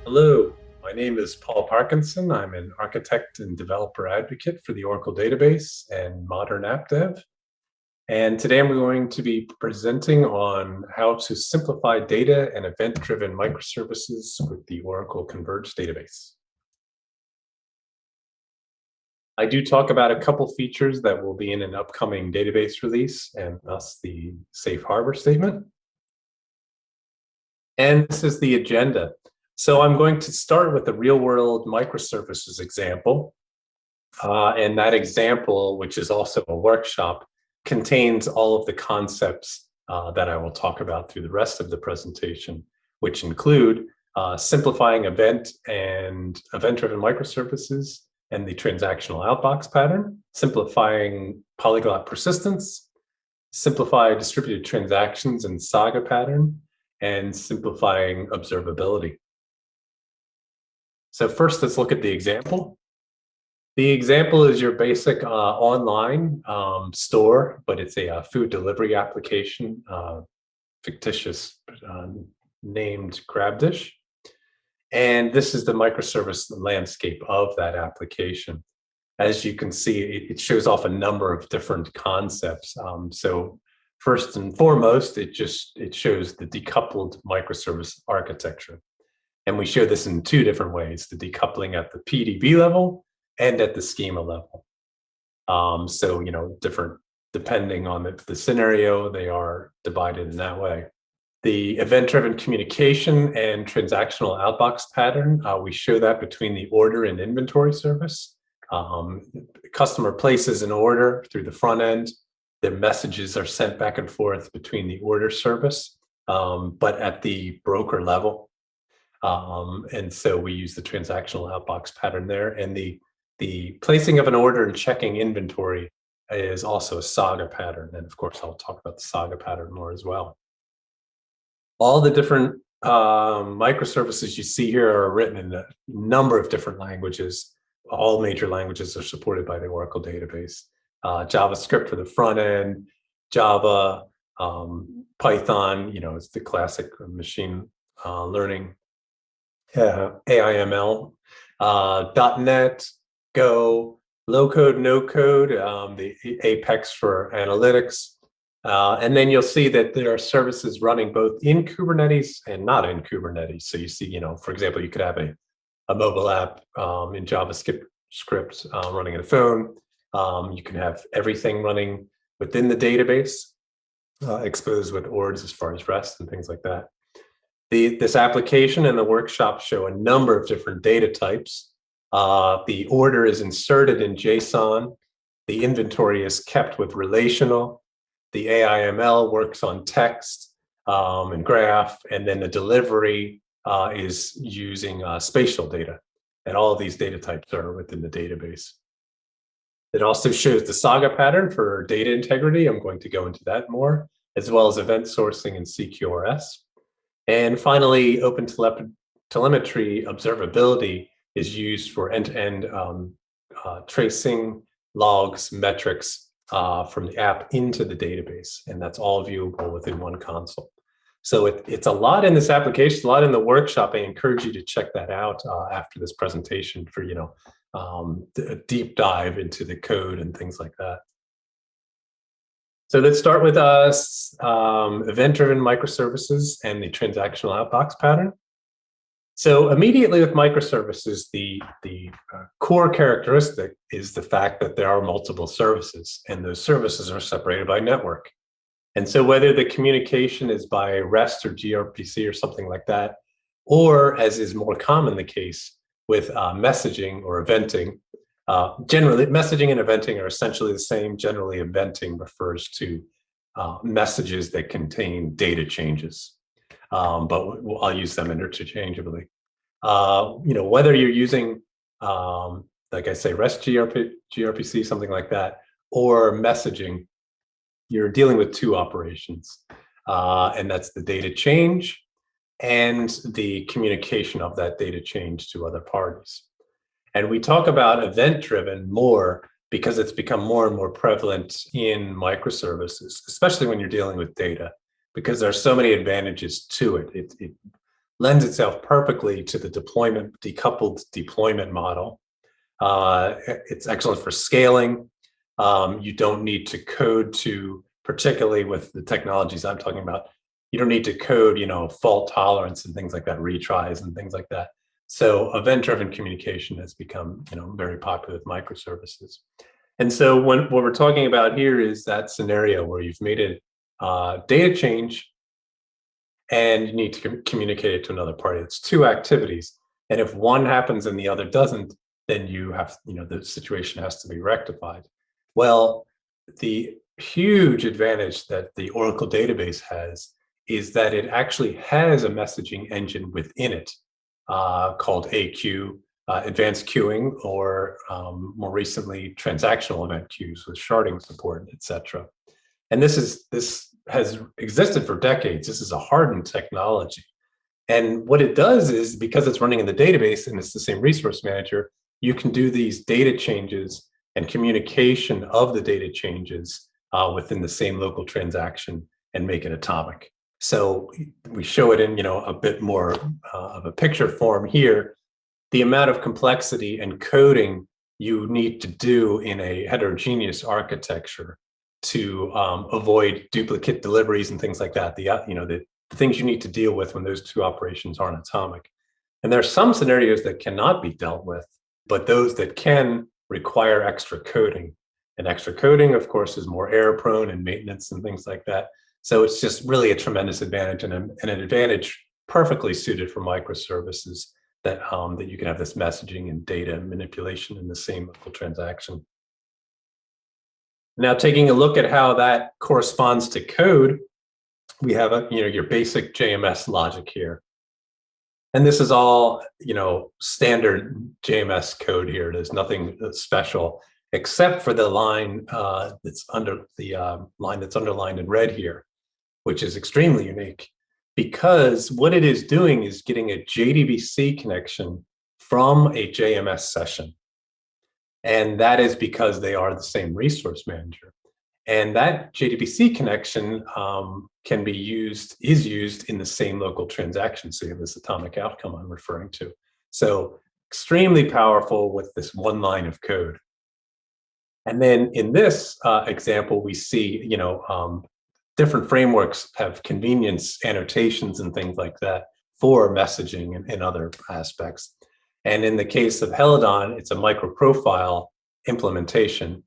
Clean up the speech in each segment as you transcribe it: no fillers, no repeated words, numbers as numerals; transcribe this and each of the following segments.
Hello, my name is Paul Parkinson. I'm an architect and developer advocate for the Oracle database and modern app dev. And today I'm going to be presenting on how to simplify data and event-driven microservices with the Oracle Converged database. I do talk about a couple features that will be in an upcoming database release, and thus the safe harbor statement. And this is the agenda. So I'm going to start with a real-world microservices example. And that example, which is also a workshop, contains all of the concepts that I will talk about through the rest of the presentation, which include simplifying event and event-driven microservices and the transactional outbox pattern, simplifying polyglot persistence, simplify distributed transactions and Saga pattern, and simplifying observability. So first, let's look at the example. The example is your basic online store, but it's a food delivery application, fictitious named GrabDish. And this is the microservice landscape of that application. As you can see, it shows off a number of different concepts. So first and foremost, it shows the decoupled microservice architecture. And we show this in two different ways, the decoupling at the PDB level and at the schema level. So, different, depending on the scenario, they are divided in that way. The event-driven communication and transactional outbox pattern, we show that between the order and inventory service. Customer places an order through the front end. The messages are sent back and forth between the order service, but at the broker level. And so we use the transactional outbox pattern there. And the placing of an order and checking inventory is also a Saga pattern. And of course, I'll talk about the Saga pattern more as well. All the different microservices you see here are written in a number of different languages. All major languages are supported by the Oracle database. JavaScript for the front end, Java, Python, it's the classic machine learning, AIML, .NET, Go, low code, no code, the Apex for analytics. And then you'll see that there are services running both in Kubernetes and not in Kubernetes. So you see, for example, you could have a mobile app in JavaScript running on a phone. You can have everything running within the database, exposed with ords as far as REST and things like that. This application and the workshop show a number of different data types. The order is inserted in JSON. The inventory is kept with relational. The AIML works on text and graph, and then the delivery is using spatial data. And all of these data types are within the database. It also shows the Saga pattern for data integrity. I'm going to go into that more, as well as event sourcing and CQRS. And finally, open telemetry observability is used for end-to-end tracing logs, metrics from the app into the database. And that's all viewable within one console. So it's a lot in this application, a lot in the workshop. I encourage you to check that out after this presentation for, a deep dive into the code and things like that. So let's start with event-driven microservices and the transactional outbox pattern. So immediately with microservices, the core characteristic is the fact that there are multiple services, and those services are separated by network. And so whether the communication is by REST or gRPC or something like that, or as is more common the case with messaging or eventing, generally, messaging and eventing are essentially the same. Generally, eventing refers to messages that contain data changes, but I'll use them interchangeably. Whether you're using, like I say, REST gRPC, something like that, or messaging, you're dealing with two operations, and that's the data change and the communication of that data change to other parties. And we talk about event-driven more because it's become more and more prevalent in microservices, especially when you're dealing with data, because there are so many advantages to it. It lends itself perfectly to the decoupled deployment model. It's excellent for scaling. You don't need to code to, particularly with the technologies I'm talking about, you don't need to code, fault tolerance and things like that, retries and things like that. So event-driven communication has become, very popular with microservices. And so what we're talking about here is that scenario where you've made a data change and you need to communicate it to another party. It's two activities. And if one happens and the other doesn't, then you have, the situation has to be rectified. Well, the huge advantage that the Oracle database has is that it actually has a messaging engine within it called AQ, advanced queuing, or more recently, transactional event queues with sharding support, et cetera. And this has existed for decades. This is a hardened technology. And what it does is, because it's running in the database and it's the same resource manager, you can do these data changes and communication of the data changes within the same local transaction and make it atomic. So we show it in, a bit more of a picture form here. The amount of complexity and coding you need to do in a heterogeneous architecture to avoid duplicate deliveries and things like that. The things you need to deal with when those two operations aren't atomic. And there are some scenarios that cannot be dealt with, but those that can require extra coding. And extra coding, of course, is more error prone and maintenance and things like that. So it's just really a tremendous advantage, and an advantage perfectly suited for microservices that you can have this messaging and data manipulation in the same local transaction. Now, taking a look at how that corresponds to code, we have your basic JMS logic here. And this is all, standard JMS code here. There's nothing special except for the line that's under the line that's underlined in red here, which is extremely unique, because what it is doing is getting a JDBC connection from a JMS session. And that is because they are the same resource manager. And that JDBC connection is used in the same local transaction. So you have this atomic outcome I'm referring to. So extremely powerful with this one line of code. And then in this example, we see, different frameworks have convenience annotations and things like that for messaging and other aspects. And in the case of Helidon, it's a microprofile implementation.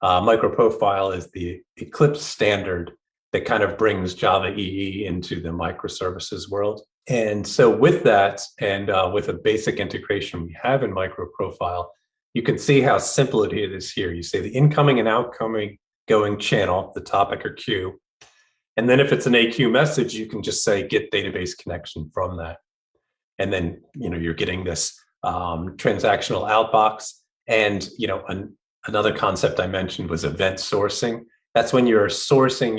Microprofile is the Eclipse standard that kind of brings Java EE into the microservices world. And so with that, and with a basic integration we have in Microprofile, you can see how simple it is here. You say the incoming and outgoing channel, the topic or queue. And then if it's an AQ message, you can just say get database connection from that. And then, you're getting this transactional outbox. And, another concept I mentioned was event sourcing. That's when you're sourcing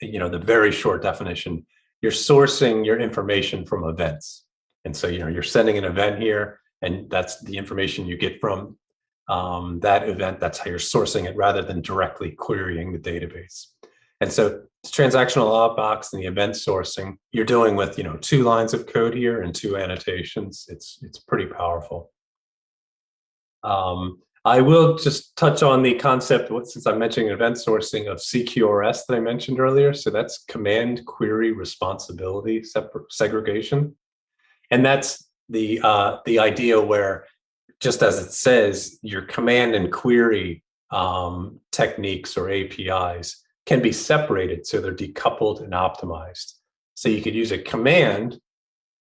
the very short definition, you're sourcing your information from events. And so, you're sending an event here, and that's the information you get from that event. That's how you're sourcing it, rather than directly querying the database. And so it's transactional outbox and the event sourcing you're doing with, 2 lines of code here and 2 annotations. It's pretty powerful. I will just touch on the concept, since I'm mentioning event sourcing, of CQRS that I mentioned earlier. So that's command query responsibility segregation. And that's the idea where, just as it says, your command and query techniques or APIs can be separated, so they're decoupled and optimized. So you could use a command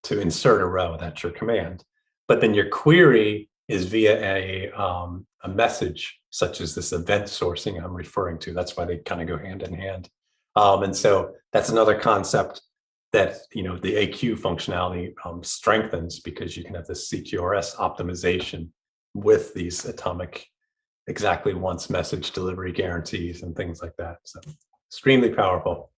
to insert a row, that's your command. But then your query is via a message, such as this event sourcing I'm referring to. That's why they kind of go hand in hand. And so that's another concept that the AQ functionality strengthens, because you can have this CQRS optimization with these atomic exactly once message delivery guarantees and things like that. So extremely powerful.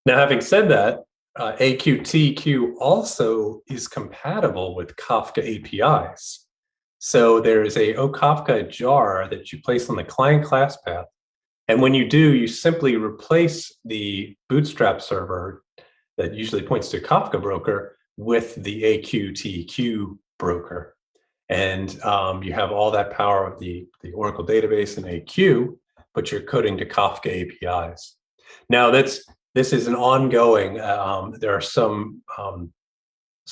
Now, having said that, AQTQ also is compatible with Kafka APIs. So there is a OKafka jar that you place on the client class path. And when you do, you simply replace the Bootstrap server that usually points to a Kafka broker with the AQ/TQ broker. And you have all that power of the Oracle database and AQ, but you're coding to Kafka APIs. Now, this is an ongoing. There are some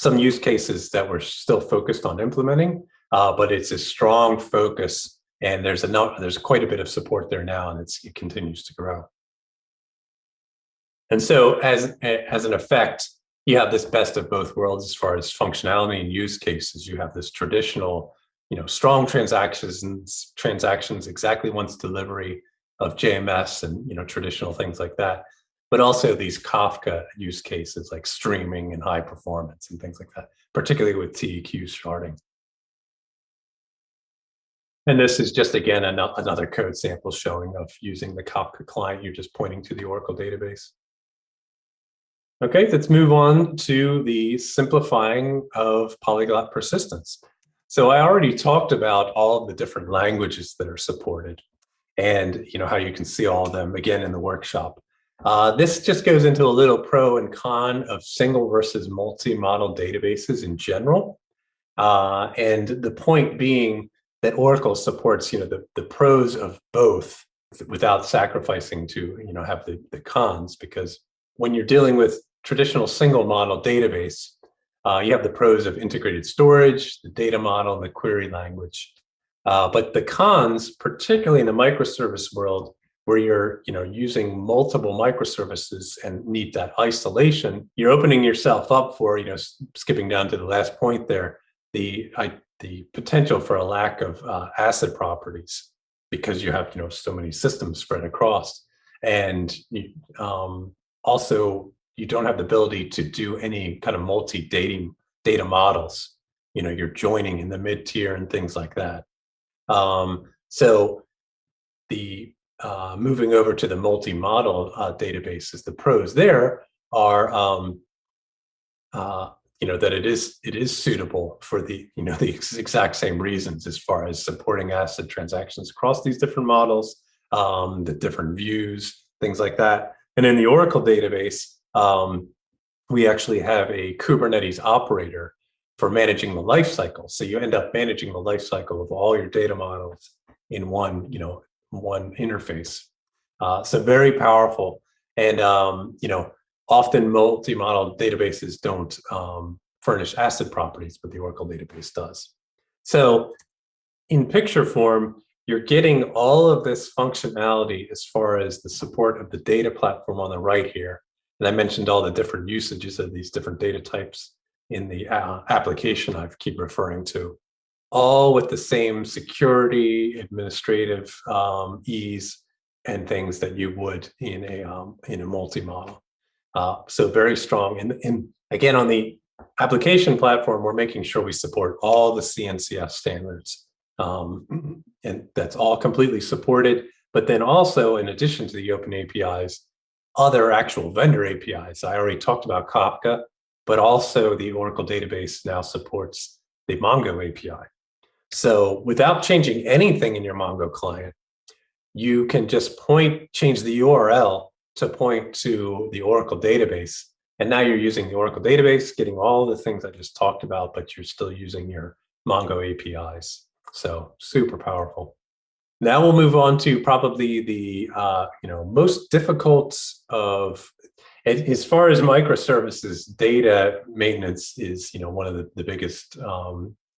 use cases that we're still focused on implementing, but it's a strong focus, and there's quite a bit of support there now, and it continues to grow. And so, as an effect, you have this best of both worlds as far as functionality and use cases. You have this traditional, strong transactions exactly once delivery of JMS and traditional things like that, but also these Kafka use cases like streaming and high performance and things like that, particularly with TEQ sharding. And this is just, again, another code sample showing of using the Kafka client. You're just pointing to the Oracle database. Okay, let's move on to the simplifying of polyglot persistence. So I already talked about all of the different languages that are supported, and how you can see all of them again in the workshop. This just goes into a little pro and con of single versus multi-model databases in general. And the point being that Oracle supports the pros of both without sacrificing to have the cons, because when you're dealing with traditional single model database, you have the pros of integrated storage, the data model, and the query language. But the cons, particularly in the microservice world, where you're using multiple microservices and need that isolation, you're opening yourself up for, skipping down to the last point there, the potential for a lack of ACID properties, because you have so many systems spread across, and also you don't have the ability to do any kind of multi-data models. You're joining in the mid-tier and things like that. So the moving over to the multi-model databases, the pros there are that it is suitable for the the exact same reasons, as far as supporting ACID transactions across these different models, the different views, things like that. And in the Oracle database, we actually have a Kubernetes operator for managing the life cycle. So you end up managing the life cycle of all your data models in one interface. So very powerful. And often multi-model databases don't furnish ACID properties, but the Oracle database does. So in picture form, you're getting all of this functionality as far as the support of the data platform on the right here. And I mentioned all the different usages of these different data types in the application I keep referring to, all with the same security, administrative ease, and things that you would in a multi-model. So very strong. And again, on the application platform, we're making sure we support all the CNCF standards. And that's all completely supported. But then also, in addition to the open APIs, other actual vendor APIs. I already talked about Kafka, but also the Oracle database now supports the Mongo API. So without changing anything in your Mongo client, you can just change the URL to point to the Oracle database. And now you're using the Oracle database, getting all the things I just talked about, but you're still using your Mongo APIs. So super powerful. Now we'll move on to probably the most difficult of, as far as microservices, data maintenance is one of the biggest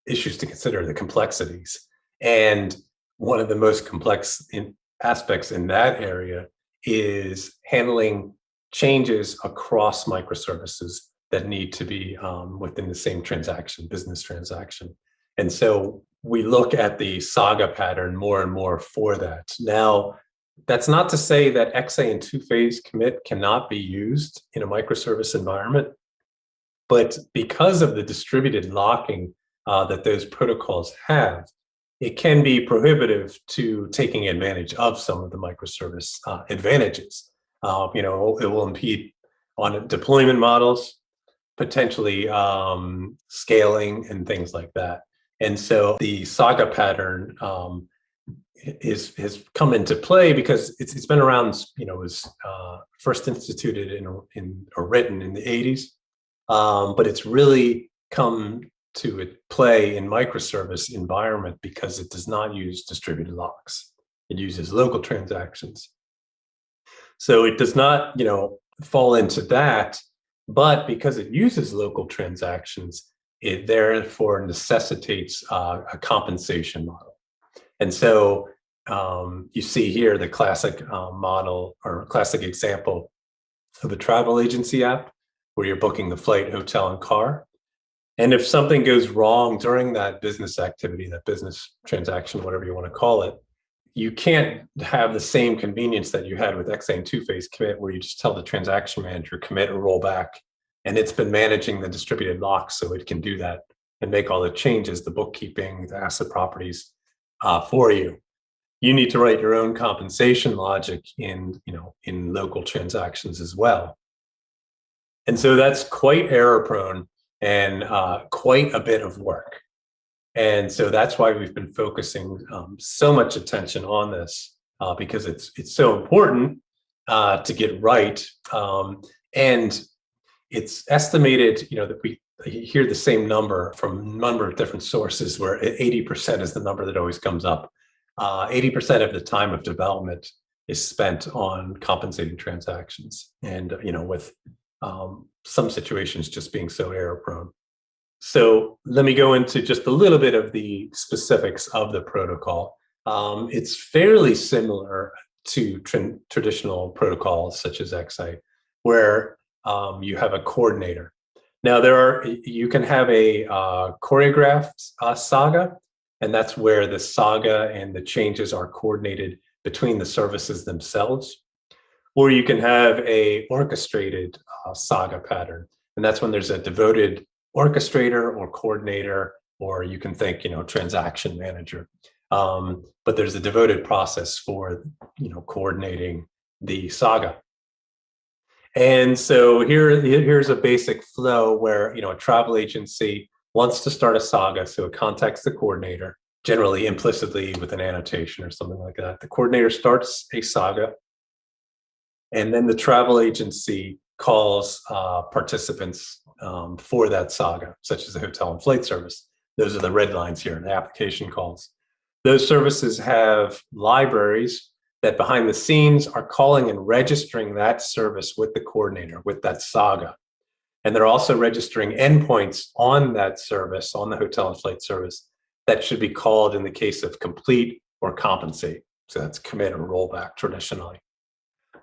issues to consider, the complexities. And one of the most complex aspects in that area is handling changes across microservices that need to be within the same business transaction. And so we look at the Saga pattern more and more for that. Now, that's not to say that XA and two-phase commit cannot be used in a microservice environment, but because of the distributed locking that those protocols have, it can be prohibitive to taking advantage of some of the microservice advantages. It will impede on deployment models, potentially scaling and things like that. And so the Saga pattern has come into play because it's been around. It was first instituted or written in the 80s, but it's really come to play in microservice environment because it does not use distributed locks. It uses local transactions. So it does not, fall into that, but because it uses local transactions, it therefore necessitates a compensation model. And so you see here the classic model or classic example of a travel agency app where you're booking the flight, hotel, and car. And if something goes wrong during that business activity, that business transaction, whatever you want to call it, you can't have the same convenience that you had with XA and two-phase commit, where you just tell the transaction manager commit or roll back, and it's been managing the distributed locks, so it can do that and make all the changes, the bookkeeping, the asset properties for you. You need to write your own compensation logic in local transactions as well, and so that's quite error prone and quite a bit of work. And so that's why we've been focusing so much attention on this because it's so important to get right. And it's estimated, that we hear the same number from a number of different sources, where 80% is the number that always comes up. 80% of the time of development is spent on compensating transactions, and with some situations just being so error prone. So let me go into just a little bit of the specifics of the protocol. It's fairly similar to traditional protocols such as XA, where you have a coordinator. Now you can have a choreographed saga, and that's where the saga and the changes are coordinated between the services themselves. Or you can have a orchestrated saga pattern, and that's when there's a devoted orchestrator or coordinator, or you can think, transaction manager. But there's a devoted process for, coordinating the saga. And so here's a basic flow where, a travel agency wants to start a saga. So it contacts the coordinator, generally implicitly with an annotation or something like that. The coordinator starts a saga, and then the travel agency calls participants for that saga, such as the hotel and flight service. Those are the red lines here, the application calls. Those services have libraries that behind the scenes are calling and registering that service with the coordinator, with that saga. And they're also registering endpoints on that service, on the hotel and flight service, that should be called in the case of complete or compensate. So that's commit or rollback traditionally.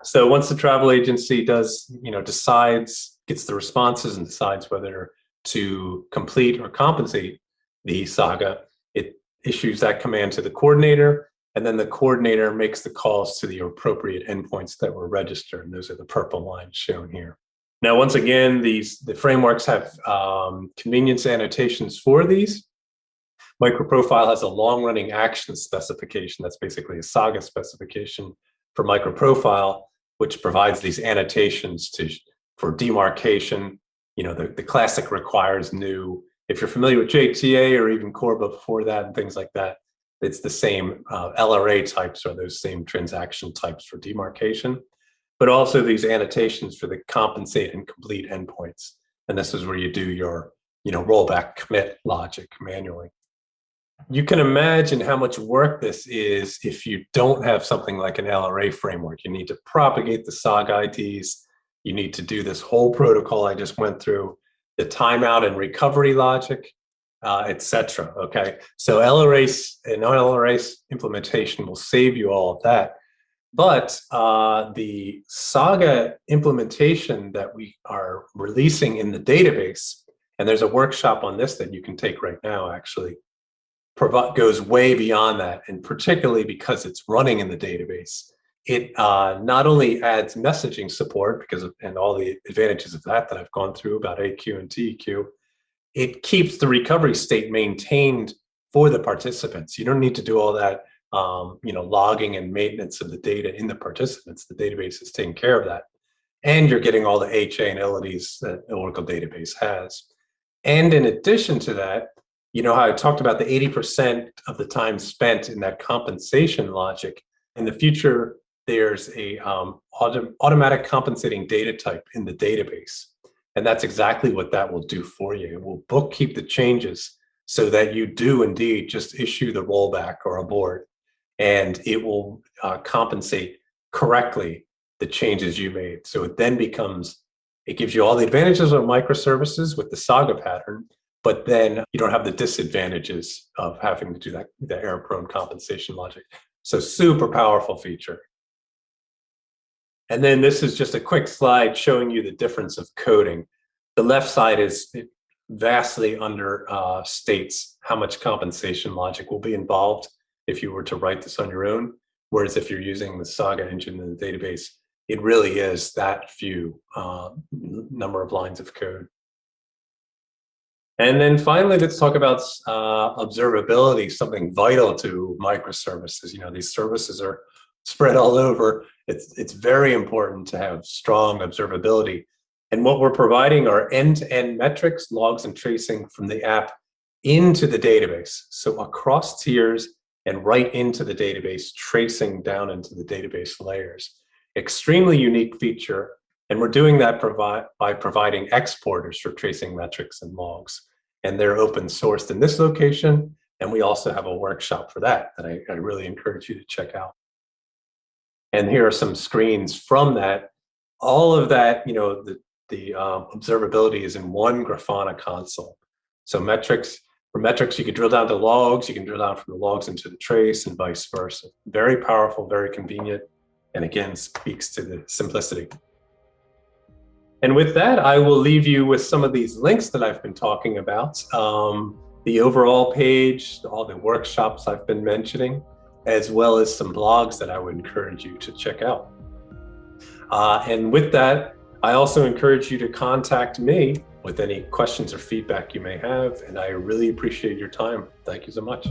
So once the travel agency gets the responses and decides whether to complete or compensate the saga, it issues that command to the coordinator, and then the coordinator makes the calls to the appropriate endpoints that were registered. And those are the purple lines shown here. Now, once again, the frameworks have convenience annotations for these. MicroProfile has a long-running action specification. That's basically a Saga specification for MicroProfile, which provides these annotations for demarcation. The classic requires new. If you're familiar with JTA or even Corba before that and things like that, it's the same LRA types, or those same transaction types for demarcation, but also these annotations for the compensate and complete endpoints. And this is where you do your rollback commit logic manually. You can imagine how much work this is if you don't have something like an LRA framework. You need to propagate the Saga IDs. You need to do this whole protocol I just went through, the timeout and recovery logic, etc. Okay, so an LRA implementation will save you all of that. But the Saga implementation that we are releasing in the database, and there's a workshop on this that you can take right now, actually, goes way beyond that, and particularly because it's running in the database, it not only adds messaging support and all the advantages of that I've gone through about AQ and TEQ, it keeps the recovery state maintained for the participants. You don't need to do all that logging and maintenance of the data in the participants. The database is taking care of that, and you're getting all the HA and LDs that the Oracle database has. And in addition to that, how I talked about the 80% of the time spent in that compensation logic. In the future, there's a automatic compensating data type in the database. And that's exactly what that will do for you. It will bookkeep the changes so that you do indeed just issue the rollback or abort, and it will compensate correctly the changes you made. So it then becomes, it gives you all the advantages of microservices with the Saga pattern, but then you don't have the disadvantages of having to do that, the error-prone compensation logic. So super powerful feature. And then this is just a quick slide showing you the difference of coding. The left side is, it vastly understates how much compensation logic will be involved if you were to write this on your own. Whereas if you're using the Saga engine in the database, it really is that few number of lines of code. And then finally, let's talk about observability, something vital to microservices. You know, these services are spread all over. It's very important to have strong observability. And what we're providing are end-to-end metrics, logs, and tracing from the app into the database. So across tiers and right into the database, tracing down into the database layers. Extremely unique feature. And we're doing that by providing exporters for tracing metrics and logs. And they're open sourced in this location. And we also have a workshop for that I really encourage you to check out. And here are some screens from that. All of that, you know, the observability is in one Grafana console. So for metrics, you can drill down to logs, you can drill down from the logs into the trace and vice versa. Very powerful, very convenient, and again, speaks to the simplicity. And with that, I will leave you with some of these links that I've been talking about. The overall page, all the workshops I've been mentioning, as well as some blogs that I would encourage you to check out. And with that, I also encourage you to contact me with any questions or feedback you may have, and I really appreciate your time. Thank you so much.